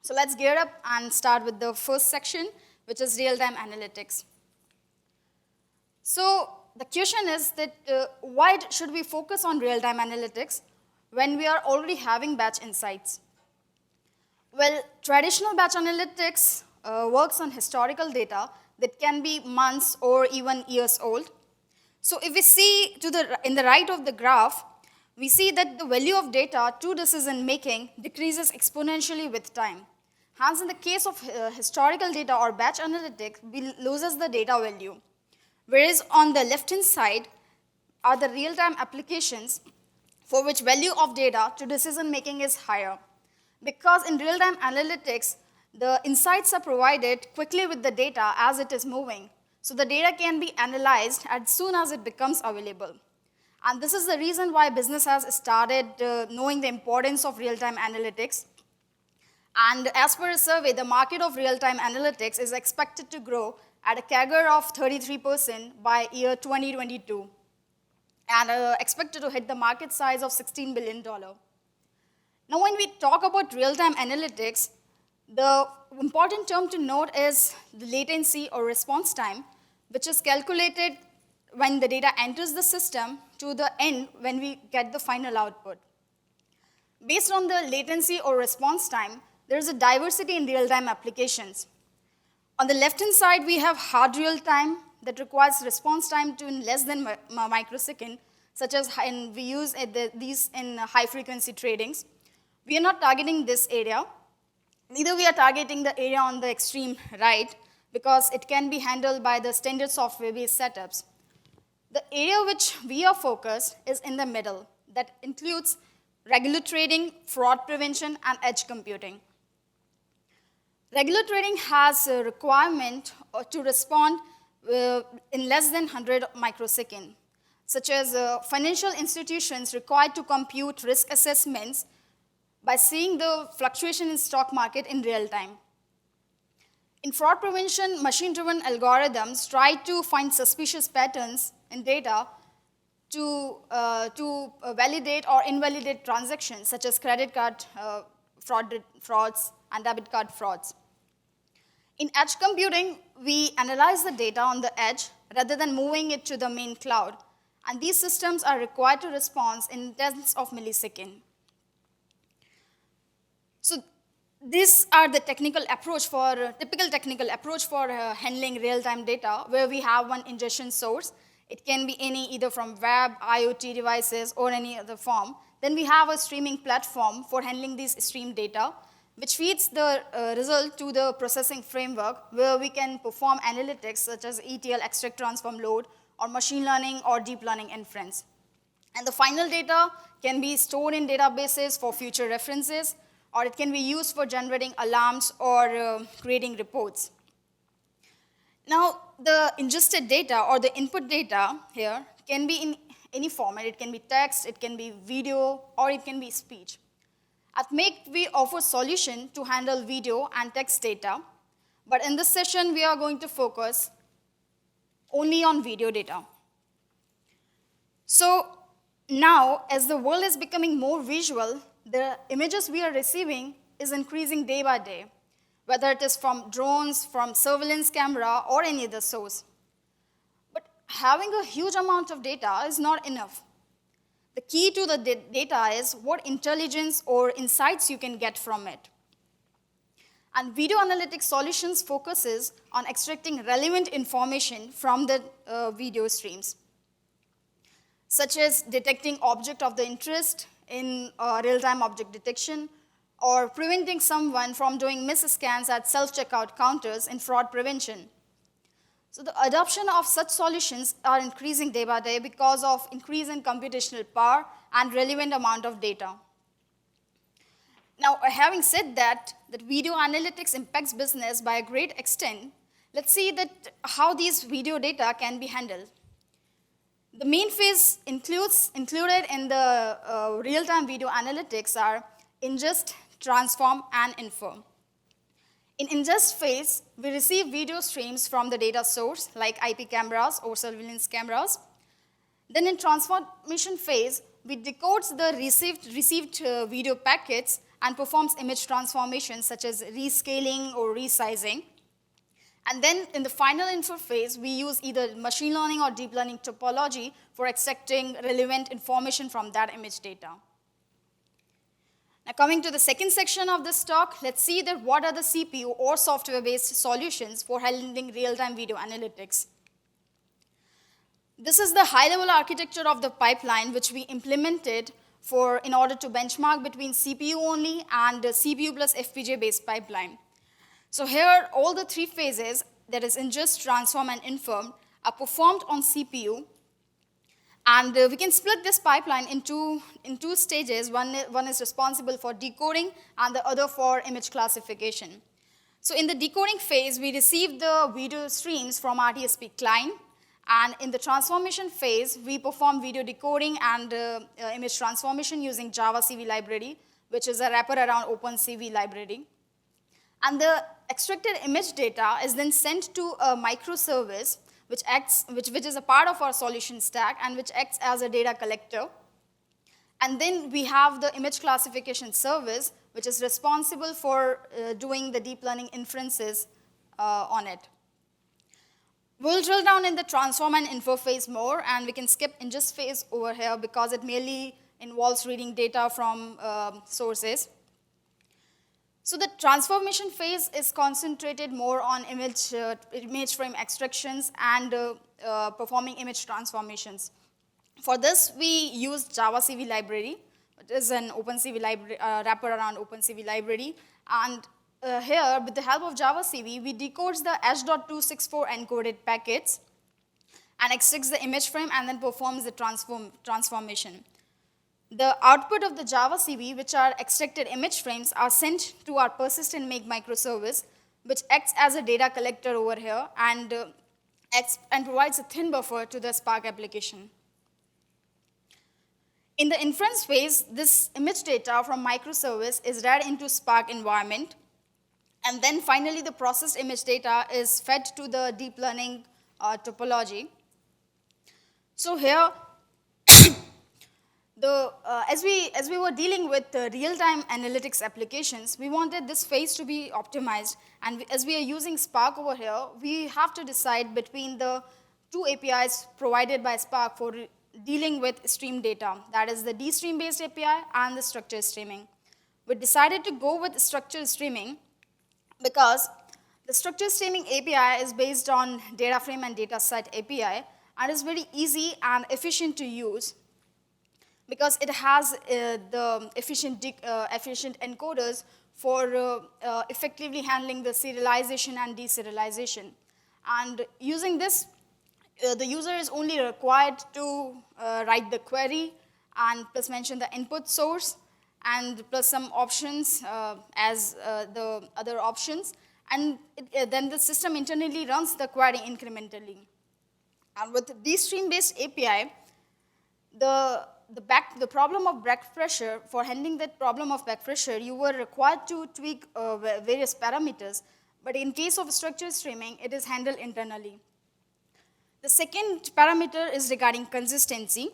So let's gear up and start with the first section, which is real-time analytics. So the question is that why should we focus on real-time analytics when we are already having batch insights? Well, traditional batch analytics works on historical data that can be months or even years old. So if we see in the right of the graph, we see that the value of data to decision making decreases exponentially with time. Hence, in the case of historical data or batch analytics, we loses the data value. Whereas on the left-hand side are the real-time applications for which value of data to decision making is higher. Because in real-time analytics, the insights are provided quickly with the data as it is moving. So the data can be analyzed as soon as it becomes available. And this is the reason why business has started knowing the importance of real-time analytics. And as per a survey, the market of real-time analytics is expected to grow at a CAGR of 33% by year 2022, and expected to hit the market size of $16 billion. Now, when we talk about real-time analytics, the important term to note is the latency or response time, which is calculated when the data enters the system to the end when we get the final output. Based on the latency or response time, there is a diversity in real-time applications. On the left-hand side, we have hard real-time that requires response time to in less than a microsecond, such as we use these in high-frequency tradings. We are not targeting this area. Neither we are targeting the area on the extreme right, because it can be handled by the standard software-based setups. The area which we are focused is in the middle. That includes regular trading, fraud prevention, and edge computing. Regular trading has a requirement to respond in less than 100 microseconds, such as financial institutions required to compute risk assessments by seeing the fluctuation in stock market in real time. In fraud prevention, machine-driven algorithms try to find suspicious patterns in data to validate or invalidate transactions, such as credit card frauds and debit card frauds. In edge computing, we analyze the data on the edge rather than moving it to the main cloud, and these systems are required to respond in tens of milliseconds. So these are the typical technical approach for handling real-time data, where we have one ingestion source. It can be either from web, IoT devices, or any other form. Then we have a streaming platform for handling these stream data, which feeds the result to the processing framework, where we can perform analytics such as ETL, extract, transform, load, or machine learning or deep learning inference. And the final data can be stored in databases for future references, or it can be used for generating alarms or creating reports. Now, the ingested data or the input data here can be in any format. It can be text, it can be video, or it can be speech. At Megh, we offer solution to handle video and text data, but in this session, we are going to focus only on video data. So now, as the world is becoming more visual, the images we are receiving is increasing day by day, whether it is from drones, from surveillance camera, or any other source. But having a huge amount of data is not enough. The key to the data is what intelligence or insights you can get from it. And video analytics solutions focuses on extracting relevant information from the video streams, such as detecting object of the interest in real-time object detection, or preventing someone from doing misscans at self-checkout counters in fraud prevention. So the adoption of such solutions are increasing day by day because of increase in computational power and relevant amount of data. Now, having said that video analytics impacts business by a great extent, let's see how these video data can be handled. The main phase included in the real-time video analytics are ingest, transform, and infer. In ingest phase, we receive video streams from the data source, like IP cameras or surveillance cameras. Then in transformation phase, we decode the received video packets and performs image transformations such as rescaling or resizing. And then in the final interface, we use either machine learning or deep learning topology for extracting relevant information from that image data. Now coming to the second section of this talk, let's see that what are the CPU or software-based solutions for handling real-time video analytics. This is the high-level architecture of the pipeline which we implemented in order to benchmark between CPU only and the CPU plus FPGA based pipeline. So here, all the three phases, that is ingest, transform, and infer, are performed on CPU. And we can split this pipeline in two stages. One is responsible for decoding and the other for image classification. So in the decoding phase, we receive the video streams from RTSP client. And in the transformation phase, we perform video decoding and image transformation using Java CV library, which is a wrapper around OpenCV library. And the extracted image data is then sent to a microservice, which is a part of our solution stack and which acts as a data collector. And then we have the image classification service, which is responsible for doing the deep learning inferences on it. We'll drill down in the transform and infer phase more, and we can skip ingest phase over here because it mainly involves reading data from sources. So the transformation phase is concentrated more on image frame extractions and performing image transformations. For this, we use Java CV library. It is an OpenCV library, wrapper around OpenCV library. And here, with the help of Java CV, we decodes the H.264 encoded packets and extracts the image frame and then performs the transformation. The output of the Java CV, which are extracted image frames, are sent to our persistent Megh microservice, which acts as a data collector over here and provides a thin buffer to the Spark application. In the inference phase, this image data from microservice is read into Spark environment. And then finally, the processed image data is fed to the deep learning topology. So here, as we were dealing with real-time analytics applications, we wanted this phase to be optimized. And as we are using Spark over here, we have to decide between the two APIs provided by Spark for dealing with stream data. That is the DStream-based API and the structured streaming. We decided to go with structured streaming because the structured streaming API is based on data frame and dataset API and is very easy and efficient to use because it has the efficient encoders for effectively handling the serialization and deserialization. And using this, the user is only required to write the query and plus mention the input source and plus some options as the other options. And then the system internally runs the query incrementally. And with DStream-based API, the problem of back pressure, for handling that problem of back pressure, you were required to tweak various parameters. But in case of structured streaming, it is handled internally. The second parameter is regarding consistency.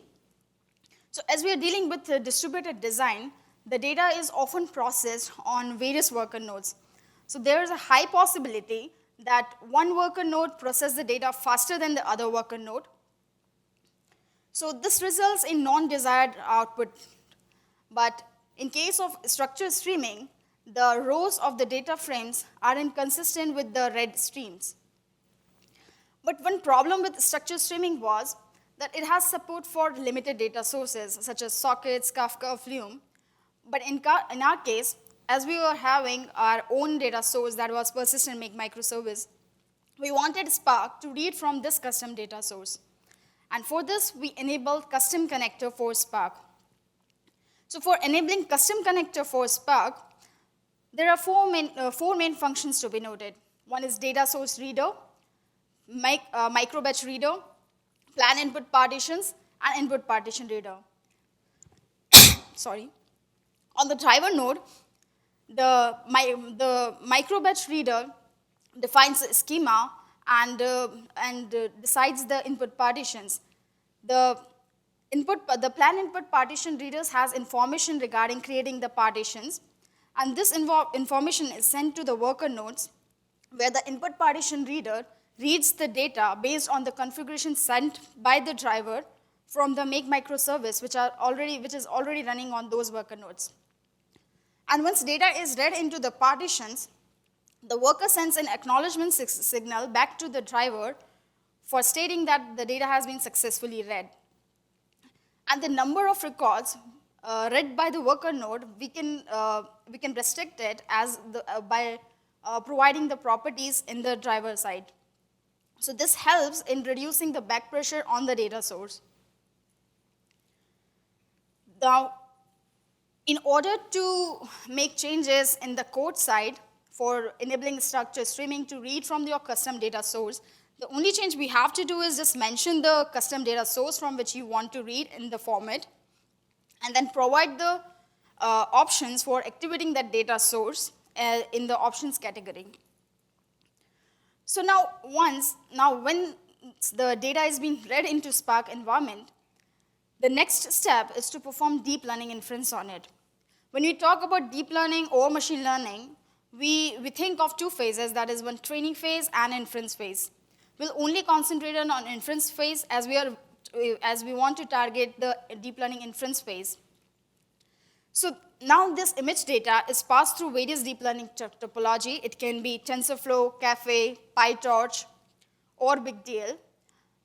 So as we are dealing with distributed design, the data is often processed on various worker nodes. So there is a high possibility that one worker node processes the data faster than the other worker node. So this results in non-desired output. But in case of structured streaming, the rows of the data frames are inconsistent with the read streams. But one problem with structured streaming was that it has support for limited data sources, such as sockets, Kafka, Flume. But in our case, as we were having our own data source that was persistent Megh microservice, we wanted Spark to read from this custom data source. And for this, we enabled custom connector for Spark. So for enabling custom connector for Spark, there are four main functions to be noted. One is data source reader, micro batch reader, plan input partitions, and input partition reader. Sorry. On the driver node, the micro batch reader defines a schema and decides the input partitions. The plan input partition readers has information regarding creating the partitions, And this information is sent to the worker nodes, where the input partition reader reads the data based on the configuration sent by the driver from the Megh microservice, which is already running on those worker nodes. And once data is read into the partitions, the worker sends an acknowledgement signal back to the driver for stating that the data has been successfully read. And the number of records read by the worker node, we can restrict it by providing the properties in the driver side. So this helps in reducing the back pressure on the data source. Now, in order to make changes in the code side for enabling structure streaming to read from your custom data source, the only change we have to do is just mention the custom data source from which you want to read in the format, and then provide the options for activating that data source in the options category. So now when the data is being read into Spark environment, the next step is to perform deep learning inference on it. When we talk about deep learning or machine learning, we think of two phases, that is one training phase and inference phase. We'll only concentrate on inference phase as we want to target the deep learning inference phase. So now this image data is passed through various deep learning topology. It can be TensorFlow, Caffe, PyTorch, or BigDL.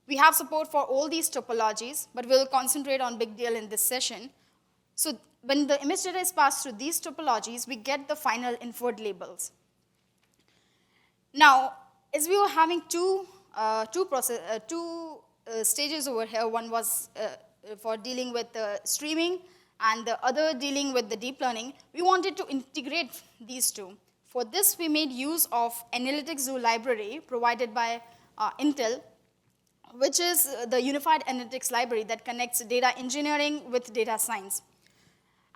We have support for all these topologies, but we'll concentrate on BigDL in this session. So when the image data is passed through these topologies, we get the final inferred labels. Now, as we were having two stages over here, one was for dealing with streaming, and the other dealing with the deep learning, we wanted to integrate these two. For this, we made use of Analytics Zoo library provided by Intel, which is the unified analytics library that connects data engineering with data science.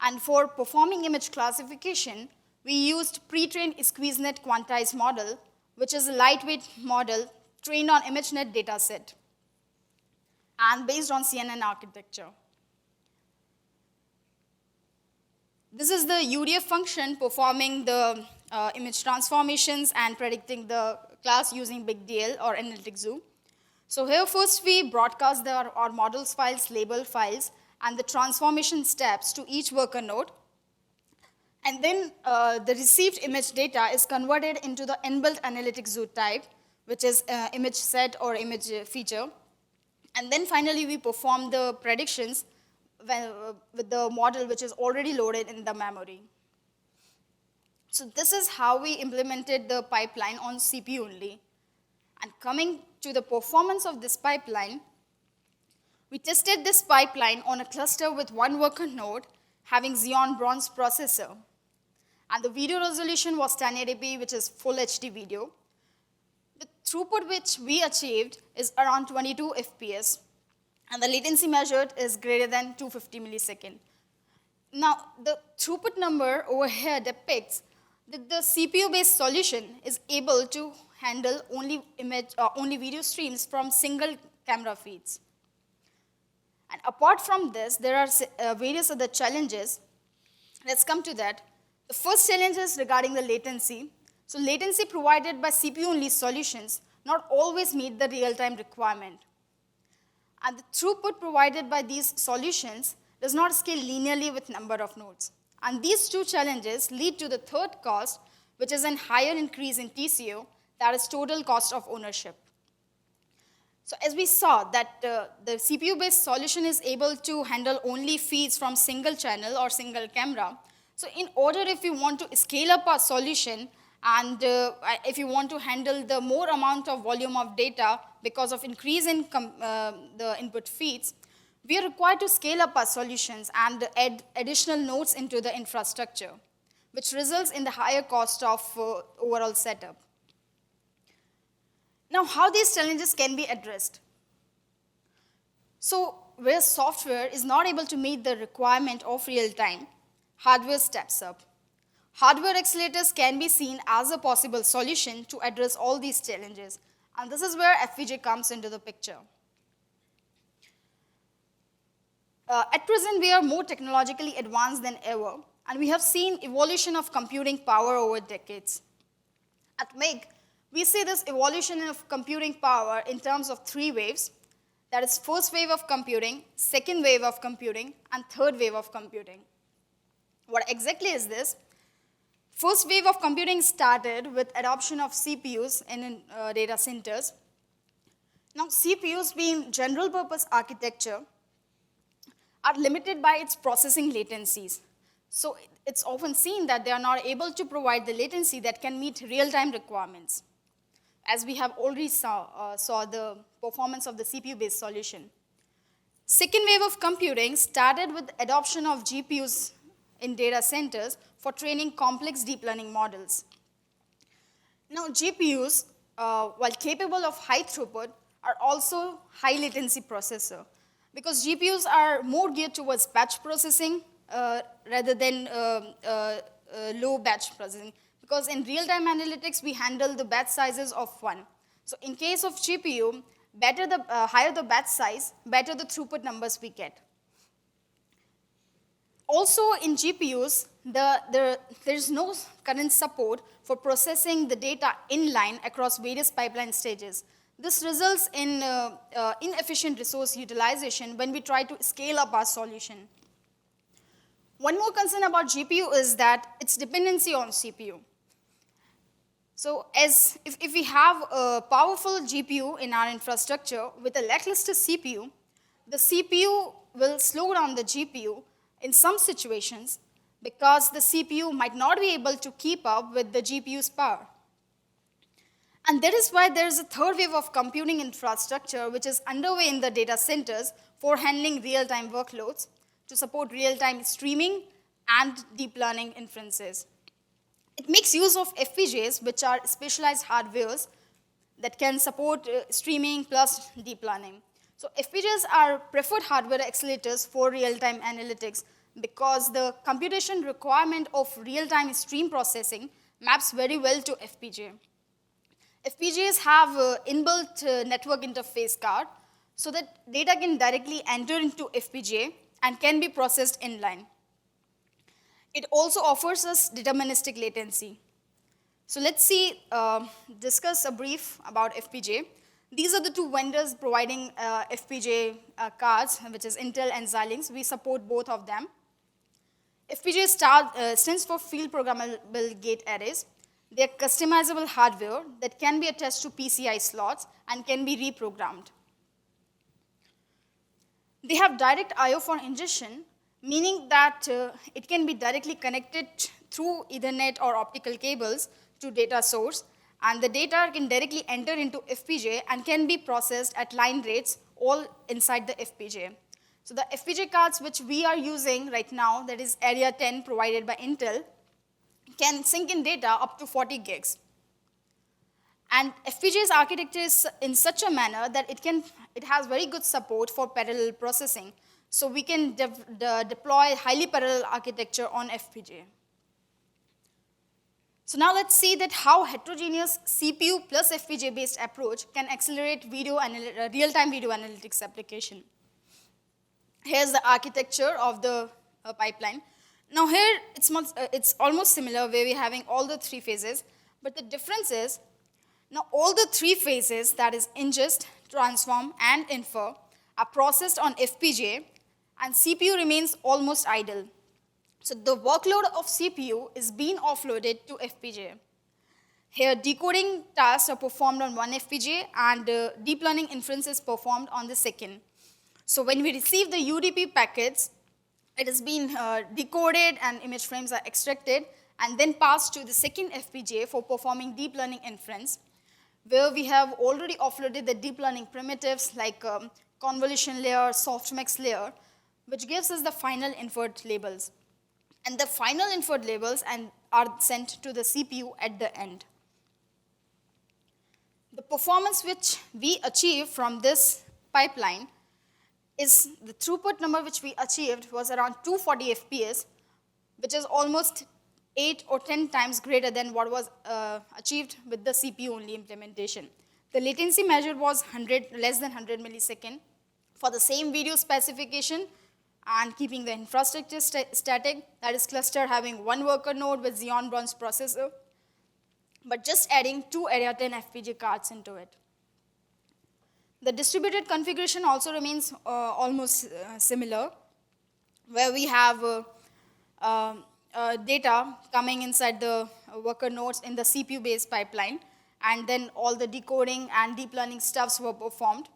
And for performing image classification, we used pre-trained SqueezeNet quantized model, which is a lightweight model trained on ImageNet dataset and based on CNN architecture. This is the UDF function performing the image transformations and predicting the class using BigDL or Analytics Zoo. So here first we broadcast our models files, label files, and the transformation steps to each worker node. And then the received image data is converted into the inbuilt Analytics Zoo type, which is image set or image feature. And then finally we perform the predictions with the model which is already loaded in the memory. So this is how we implemented the pipeline on CPU only. And coming to the performance of this pipeline, we tested this pipeline on a cluster with one worker node having Xeon Bronze processor. And the video resolution was 1080p, which is full HD video. The throughput which we achieved is around 22 FPS. And the latency measured is greater than 250 milliseconds. Now, the throughput number over here depicts that the CPU-based solution is able to handle only video streams from single camera feeds. And apart from this, there are various other challenges. Let's come to that. The first challenge is regarding the latency. So latency provided by CPU-only solutions not always meet the real-time requirement. And the throughput provided by these solutions does not scale linearly with number of nodes. And these two challenges lead to the third cost, which is a higher increase in TCO, that is total cost of ownership. So as we saw that the CPU-based solution is able to handle only feeds from single channel or single camera. So in order, if you want to scale up our solution, and if you want to handle the more amount of volume of data because of increase in the input feeds, we are required to scale up our solutions and add additional nodes into the infrastructure, which results in the higher cost of overall setup. Now, how these challenges can be addressed? So, where software is not able to meet the requirement of real time, hardware steps up. Hardware accelerators can be seen as a possible solution to address all these challenges. And this is where FPGA comes into the picture. At present, we are more technologically advanced than ever. and we have seen evolution of computing power over decades. At Megh, we see this evolution of computing power in terms of three waves. That is first wave of computing, second wave of computing, and third wave of computing. What exactly is this? First wave of computing started with adoption of CPUs in data centers. Now, CPUs being general purpose architecture are limited by its processing latencies. So it's often seen that they are not able to provide the latency that can meet real-time requirements, as we have already saw the performance of the CPU-based solution. Second wave of computing started with adoption of GPUs in data centers for training complex deep learning models. Now, GPUs, while capable of high throughput, are also high latency processor, because GPUs are more geared towards batch processing rather than low batch processing, because in real-time analytics, we handle the batch sizes of 1. So in case of GPU, higher the batch size, better the throughput numbers we get. Also in GPUs, there is no current support for processing the data inline across various pipeline stages. This results in inefficient resource utilization when we try to scale up our solution. One more concern about GPU is that its dependency on CPU. So if we have a powerful GPU in our infrastructure with a lackluster CPU, the CPU will slow down the GPU in some situations because the CPU might not be able to keep up with the GPU's power. And that is why there is a third wave of computing infrastructure which is underway in the data centers for handling real-time workloads to support real-time streaming and deep learning inferences. It makes use of FPGAs, which are specialized hardwares that can support streaming plus deep learning. So FPGAs are preferred hardware accelerators for real-time analytics because the computation requirement of real-time stream processing maps very well to FPGA. FPGAs have inbuilt network interface card so that data can directly enter into FPGA and can be processed inline. It also offers us deterministic latency. So let's discuss a brief about FPGA. These are the two vendors providing FPGA cards, which is Intel and Xilinx. We support both of them. FPGA stands for Field Programmable Gate Arrays. They are customizable hardware that can be attached to PCI slots and can be reprogrammed. They have direct I/O for ingestion, meaning that it can be directly connected through Ethernet or optical cables to data source, and the data can directly enter into FPGA and can be processed at line rates all inside the FPGA. So the FPGA cards which we are using right now, that is Area 10 provided by Intel, can sync in data up to 40 gigs. And FPGA's architecture is in such a manner that it has very good support for parallel processing. So we can deploy highly parallel architecture on FPGA. So now let's see that how heterogeneous CPU plus FPGA based approach can accelerate real-time video analytics application. Here's the architecture of the pipeline. Now here it's almost similar where we're having all the three phases, but the difference is now all the three phases, that is ingest, transform, and infer, are processed on FPGA, and CPU remains almost idle. So the workload of CPU is being offloaded to FPGA. Here, decoding tasks are performed on one FPGA, and deep learning inference is performed on the second. So when we receive the UDP packets, it is being decoded and image frames are extracted and then passed to the second FPGA for performing deep learning inference, where we have already offloaded the deep learning primitives like convolution layer, softmax layer, which gives us the final inferred labels. And the final inferred labels are sent to the CPU at the end. The performance which we achieve from this pipeline is the throughput number which we achieved was around 240 FPS, which is almost 8 or 10 times greater than what was achieved with the CPU-only implementation. The latency measured was less than 100 milliseconds. For the same video specification, and keeping the infrastructure static, that is cluster having one worker node with Xeon Bronze processor, but just adding 2 Area 10 FPGA cards into it. The distributed configuration also remains almost similar, where we have data coming inside the worker nodes in the CPU-based pipeline, and then all the decoding and deep learning stuffs were performed.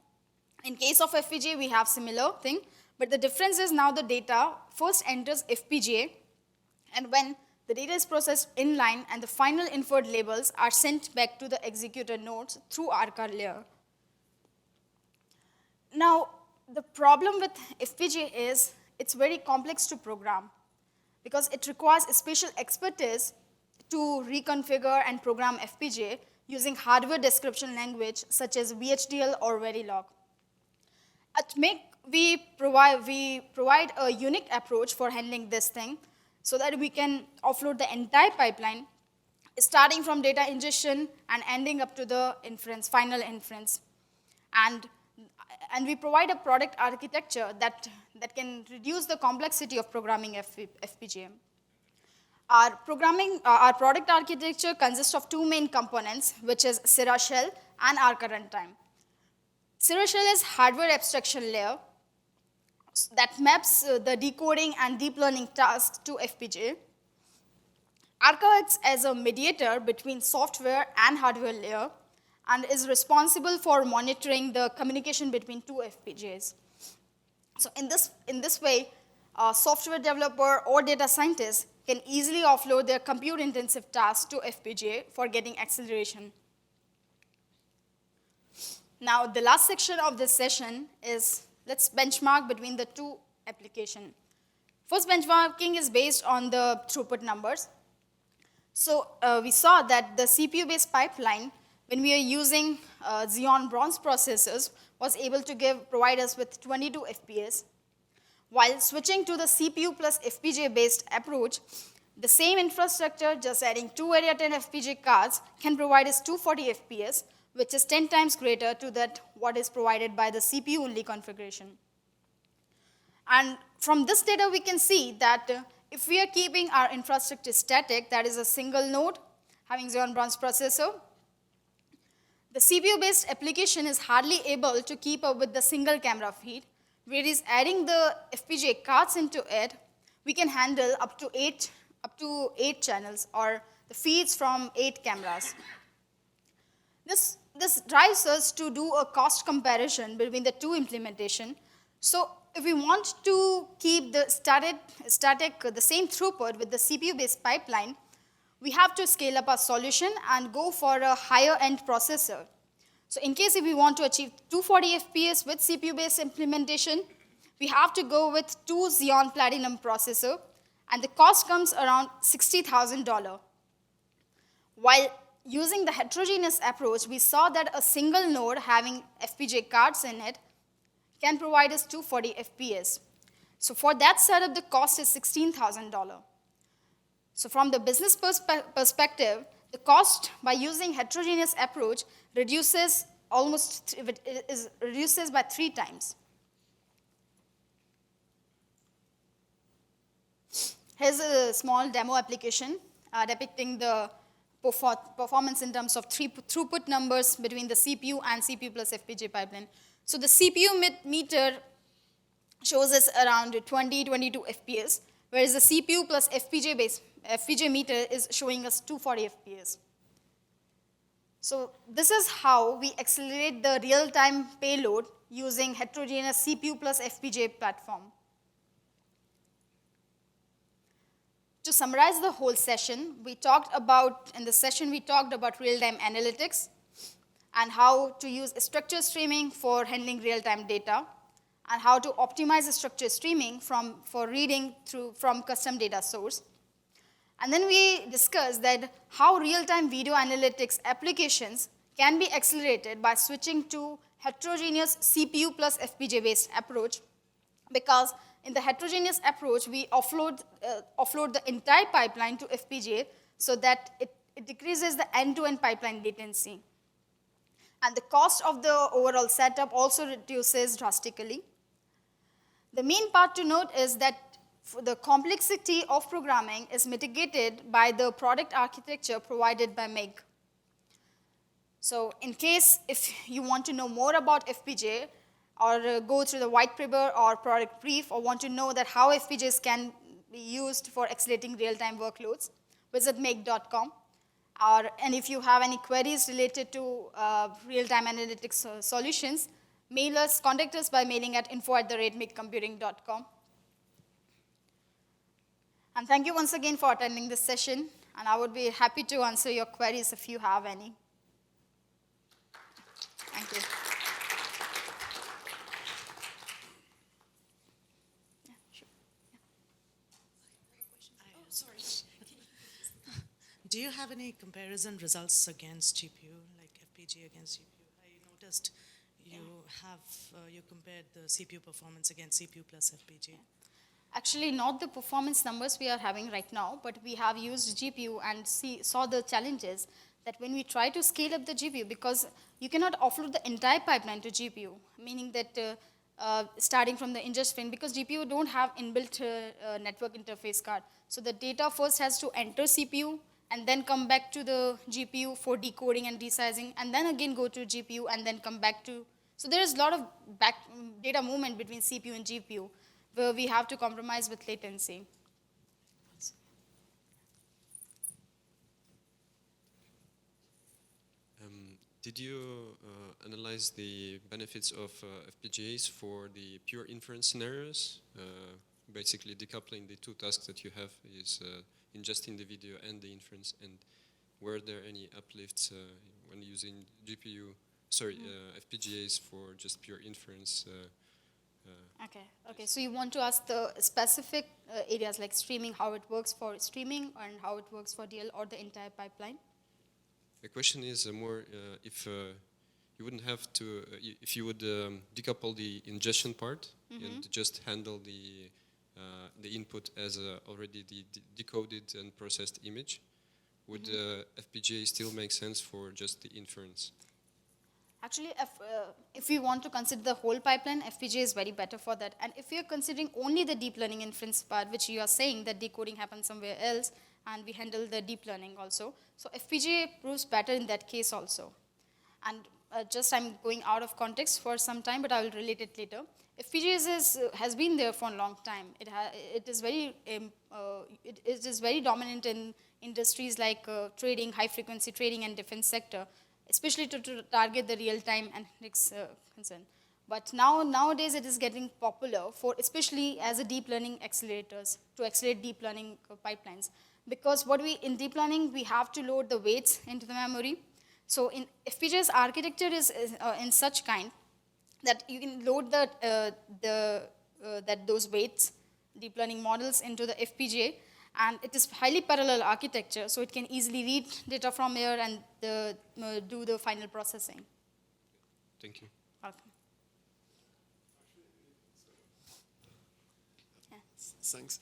In case of FPGA, we have similar thing, but the difference is now the data first enters FPGA, and when the data is processed inline and the final inferred labels are sent back to the executor nodes through ARCA layer. Now, the problem with FPGA is it's very complex to program because it requires a special expertise to reconfigure and program FPGA using hardware description language such as VHDL or Verilog. At Megh, we provide a unique approach for handling this thing so that we can offload the entire pipeline, starting from data ingestion and ending up to the inference, final inference. And we provide a product architecture that can reduce the complexity of programming FPGA. Our product architecture consists of 2 main components, which is Syrah Shell and ARCA runtime. Syrah Shell is hardware abstraction layer that maps the decoding and deep learning tasks to FPGA. ARCA acts as a mediator between software and hardware layer and is responsible for monitoring the communication between 2 FPGAs. So in this way, a software developer or data scientist can easily offload their compute-intensive tasks to FPGA for getting acceleration. Now, the last section of this session is let's benchmark between the 2 applications. First benchmarking is based on the throughput numbers. So we saw that the CPU-based pipeline, when we are using Xeon Bronze processors, was able to provide us with 22 FPS. While switching to the CPU plus FPGA-based approach, the same infrastructure, just adding 2 Area 10 FPGA cards, can provide us 240 FPS, which is 10 times greater to that what is provided by the CPU-only configuration. And from this data, we can see that if we are keeping our infrastructure static, that is a single node having Xeon Bronze processor, the CPU-based application is hardly able to keep up with the single camera feed, whereas adding the FPGA cards into it, we can handle up to eight channels or the feeds from 8 cameras. This drives us to do a cost comparison between the 2 implementation. So if we want to keep the the same throughput with the CPU-based pipeline, we have to scale up our solution and go for a higher-end processor. So in case if we want to achieve 240 FPS with CPU-based implementation, we have to go with 2 Xeon Platinum processor, and the cost comes around $60,000. While using the heterogeneous approach, we saw that a single node having FPGA cards in it can provide us 240 FPS. So for that setup, the cost is $16,000. So from the business perspective, the cost by using heterogeneous approach reduces by 3 times. Here's a small demo application depicting the performance in terms of throughput numbers between the CPU and CPU plus FPGA pipeline. So the CPU meter shows us around 22 FPS, whereas the CPU plus FPGA meter is showing us 240 FPS. So this is how we accelerate the real-time payload using heterogeneous CPU plus FPGA platform. To summarize the whole session, in the session we talked about real-time analytics and how to use structured streaming for handling real-time data and how to optimize structured streaming for reading from custom data source. And then we discussed that how real-time video analytics applications can be accelerated by switching to heterogeneous CPU plus FPGA-based approach, because in the heterogeneous approach, we offload the entire pipeline to FPGA so that it decreases the end-to-end pipeline latency. And the cost of the overall setup also reduces drastically. The main part to note is that the complexity of programming is mitigated by the product architecture provided by Megh. So in case if you want to know more about FPGA or go through the white paper or product brief or want to know that how FPGAs can be used for accelerating real-time workloads, visit megh.com. And if you have any queries related to real-time analytics solutions, mail us, contact us by mailing at info@meghcomputing.com. And thank you once again for attending this session, and I would be happy to answer your queries if you have any. Thank you. Yeah, sure. Oh, sorry. Do you have any comparison results against GPU, like FPGA against GPU? I noticed you compared the CPU performance against CPU plus FPGA. Actually, not the performance numbers we are having right now, but we have used GPU and saw the challenges that when we try to scale up the GPU, because you cannot offload the entire pipeline to GPU, meaning that starting from the ingestion, because GPU don't have inbuilt network interface card. So the data first has to enter CPU and then come back to the GPU for decoding and resizing, and then again go to GPU and then come back to. So there is a lot of back data movement between CPU and GPU, where we have to compromise with latency. Did you analyze the benefits of FPGAs for the pure inference scenarios? Basically decoupling the two tasks that you have is ingesting the video and the inference, and were there any uplifts when using FPGAs for just pure inference? Okay. So you want to ask the specific areas like streaming, how it works for streaming and how it works for DL, or the entire pipeline? The question is more if you wouldn't have to, if you would decouple the ingestion part and just handle the input as already the decoded and processed image, would FPGA still make sense for just the inference? Actually, if we want to consider the whole pipeline, FPGA is very better for that. And if we are considering only the deep learning inference part, which you are saying that decoding happens somewhere else, and we handle the deep learning also, so FPGA proves better in that case also. And just I'm going out of context for some time, but I will relate it later. FPGA has been there for a long time. It is very dominant in industries like trading, high frequency trading, and defense sector, especially to target the real-time analytics concern. But nowadays it is getting popular for, especially as a deep learning accelerators, to accelerate deep learning pipelines. Because in deep learning, we have to load the weights into the memory. So in FPGA's architecture is in such kind that you can load those weights, deep learning models, into the FPGA, and it is highly parallel architecture, so it can easily read data from here and do the final processing. Thank you. Welcome. Thanks.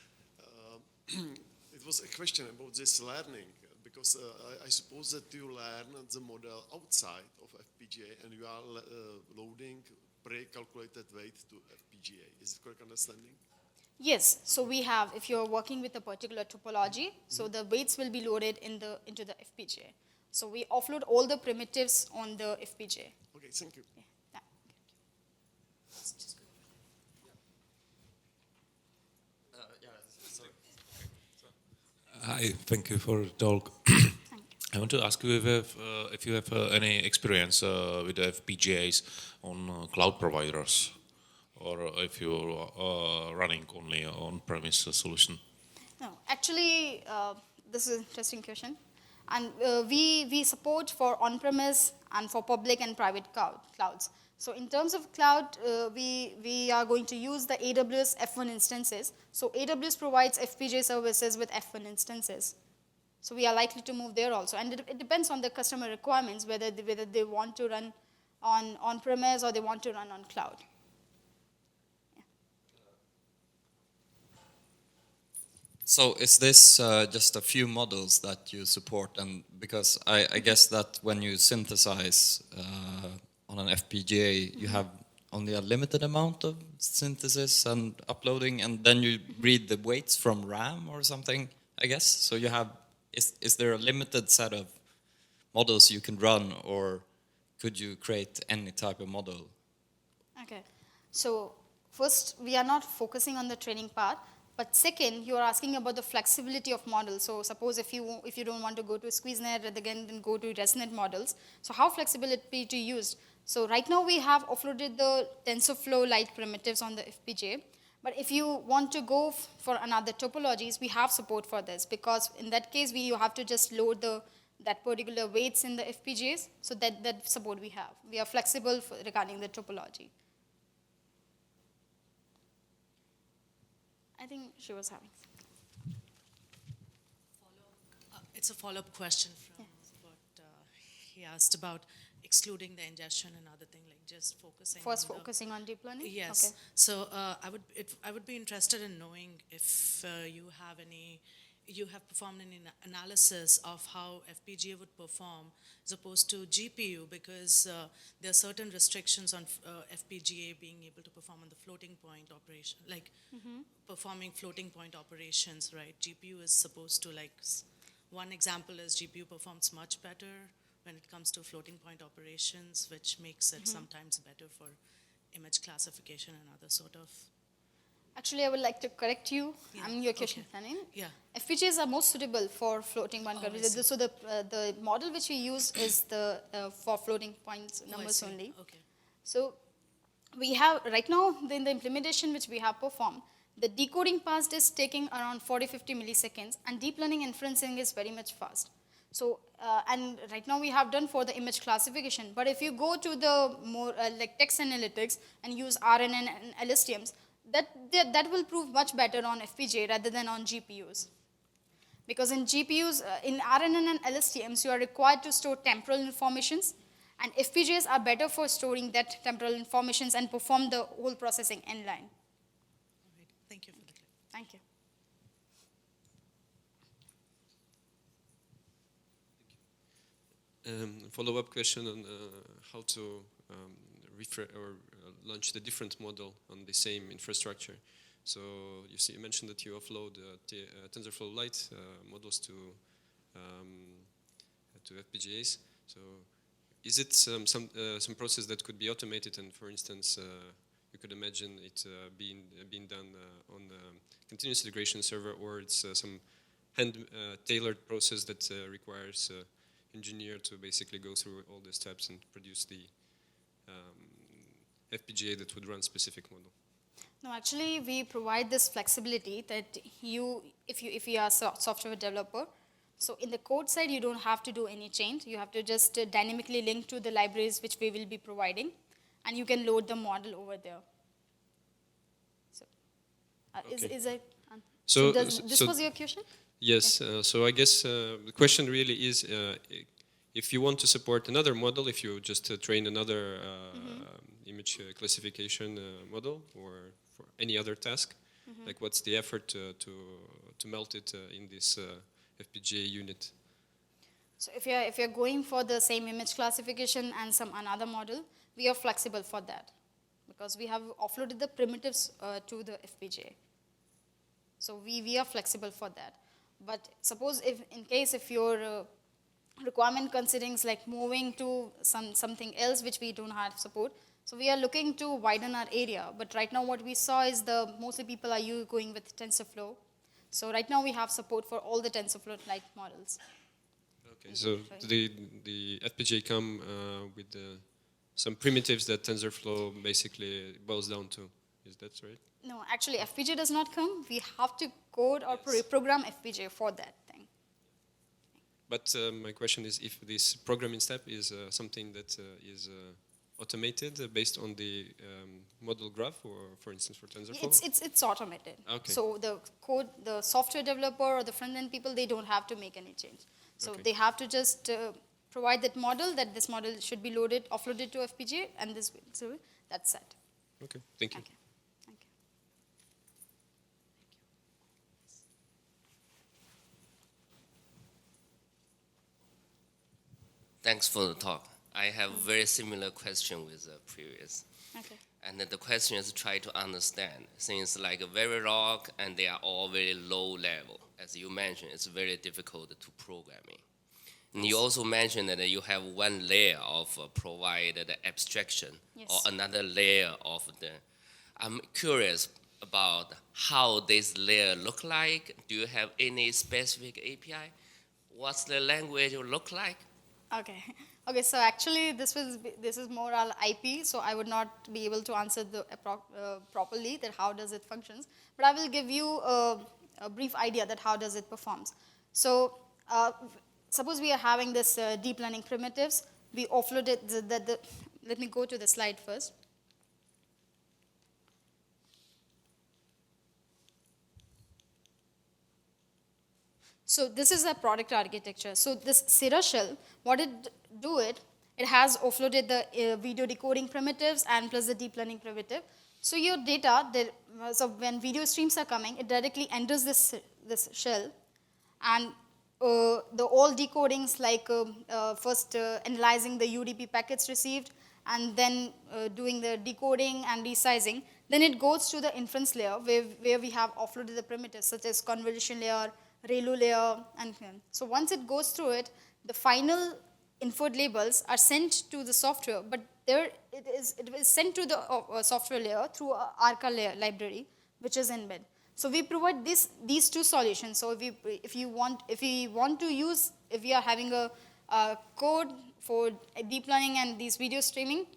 It was a question about this learning, because I suppose that you learn the model outside of FPGA and you are loading pre-calculated weight to FPGA. Is it correct understanding? Yes, so we have, if you're working with a particular topology, so the weights will be loaded into the FPGA. So we offload all the primitives on the FPGA. Okay, thank you. Yeah. Hi, thank you for the talk. I want to ask you if you have any experience with the FPGAs on cloud providers, or if you're running only on-premise solution. No, actually, this is an interesting question. And we support for on-premise and for public and private clouds. So in terms of cloud, we are going to use the AWS F1 instances. So AWS provides FPGA services with F1 instances. So we are likely to move there also. And it depends on the customer requirements, whether they want to run on-premise or they want to run on cloud. So is this just a few models that you support? And because I guess that when you synthesize on an FPGA, you have only a limited amount of synthesis and uploading, and then you read the weights from RAM or something, I guess. So you have, is there a limited set of models you can run, or could you create any type of model? Okay. So first, we are not focusing on the training part. But second, you are asking about the flexibility of models. So suppose if you don't want to go to SqueezeNet rather than go to ResNet models, so how flexibility to use? So right now we have offloaded the TensorFlow light primitives on the FPGA. But if you want to go for another topologies, we have support for this, because in that case you have to just load that particular weights in the FPGAs. So that support we have. We are flexible regarding the topology. I think she was having. It's a follow-up question from what he asked about excluding the ingestion and other thing, like just focusing. First focusing on deep learning? Yes. Okay. So I would be interested in knowing if you have performed any analysis of how FPGA would perform as opposed to GPU, because there are certain restrictions on FPGA being able to perform on the floating point operation, like performing floating point operations, right? GPU is supposed to, like, one example is GPU performs much better when it comes to floating point operations, which makes it sometimes better for image classification and other sort of. Actually, I would like to correct you. Yeah, I mean, your question. okay. Yeah. FPGAs are most suitable for floating point Oh, I conversion. see. So the model which we use is the for floating points Oh, I numbers see. only. Okay. So we have right now in the implementation which we have performed, the decoding past is taking around 40-50 milliseconds, and deep learning inferencing is very much fast. So and right now we have done for the image classification. But if you go to the more like text analytics and use RNN and LSTMs, that will prove much better on FPGA rather than on GPUs. Because in GPUs, in RNN and LSTMs, you are required to store temporal informations, and FPGAs are better for storing that temporal informations and perform the whole processing inline. All right. Thank you for the clip. Thank you. Follow-up question on how to launch the different model on the same infrastructure. So you mentioned that you offload TensorFlow Lite models to FPGAs. So is it some process that could be automated, and for instance you could imagine it being done on a continuous integration server, or it's some hand-tailored process that requires engineer to basically go through all the steps and produce the FPGA that would run specific model? No, actually, we provide this flexibility that if you are a software developer, so in the code side, you don't have to do any change. You have to just dynamically link to the libraries which we will be providing, and you can load the model over there. So, Okay. this was your question? Yes. So I guess the question really is, if you want to support another model, if you just train another image classification model, or for any other task, like what's the effort to melt it in this FPGA unit? So if you're going for the same image classification and some another model, we are flexible for that, because we have offloaded the primitives to the FPGA. So we are flexible for that. But suppose if your requirement considering like moving to something else which we don't have support, so we are looking to widen our area. But right now what we saw is mostly people are going with TensorFlow. So right now we have support for all the TensorFlow like models. Okay, so the FPGA come with some primitives that TensorFlow basically boils down to. Is that right? No, actually FPGA does not come. We have to code or program FPGA for that thing. But my question is, if this programming step is something that is automated based on the model graph, or for instance for TensorFlow? It's automated. Okay. So the software developer or the front-end people, they don't have to make any change. So Okay. they have to just provide that model, that this model should be offloaded to FPGA, and so that's set. Okay, thank you. Okay. Thank you. Thanks for the talk. I have a very similar question with the previous. Okay. And then the question is try to understand things like Verilog, and they are all very low level. As you mentioned, it's very difficult to programming. And you also mentioned that you have one layer of provided abstraction, Yes. or another layer of the. I'm curious about how this layer look like. Do you have any specific API? What's the language look like? Okay. Okay. So actually, this is more our IP. So I would not be able to answer the properly that how does it functions. But I will give you a brief idea that how does it performs. So suppose we are having this deep learning primitives. We offloaded let me go to the slide first. So this is a product architecture. So this Sierra shell, what it has offloaded the video decoding primitives and plus the deep learning primitive. So your data, so when video streams are coming, it directly enters this shell, and the all decodings like first analyzing the UDP packets received, and then doing the decoding and resizing. Then it goes to the inference layer where we have offloaded the primitives such as convolution layer, ReLU layer, and so once it goes through it, the final inferred labels are sent to the software, but it is sent to the software layer through a ARCA layer library, which is embed. So we provide these two solutions. So if we are having a code for deep learning and these video streaming,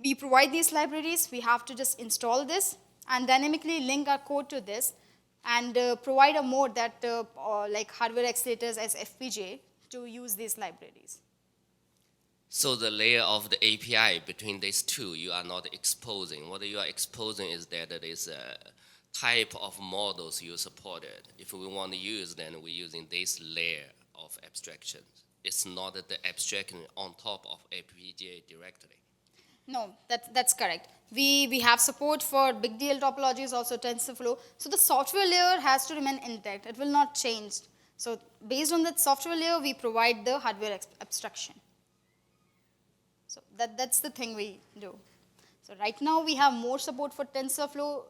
we provide these libraries. We have to just install this and dynamically link our code to this, and provide a mode that like hardware accelerators as FPGA to use these libraries. So the layer of the API between these two, you are not exposing. What you are exposing is that it is a type of models you supported. If we want to use, then we're using this layer of abstraction. It's not the abstraction on top of FPGA directly. No, that's correct. We have support for big DL topologies, also TensorFlow. So the software layer has to remain intact. It will not change. So based on that software layer, we provide the hardware abstraction. So that's the thing we do. So right now we have more support for TensorFlow,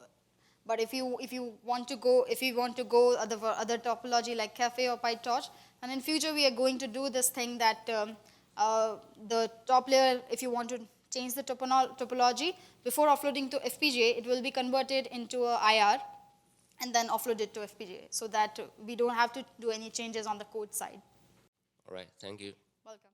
but if you want to go other topology like Caffe or PyTorch, and in future we are going to do this thing that the top layer, if you want to change the topology before offloading to FPGA, it will be converted into a IR and then offloaded to FPGA, so that we don't have to do any changes on the code side. All right, thank you. Welcome.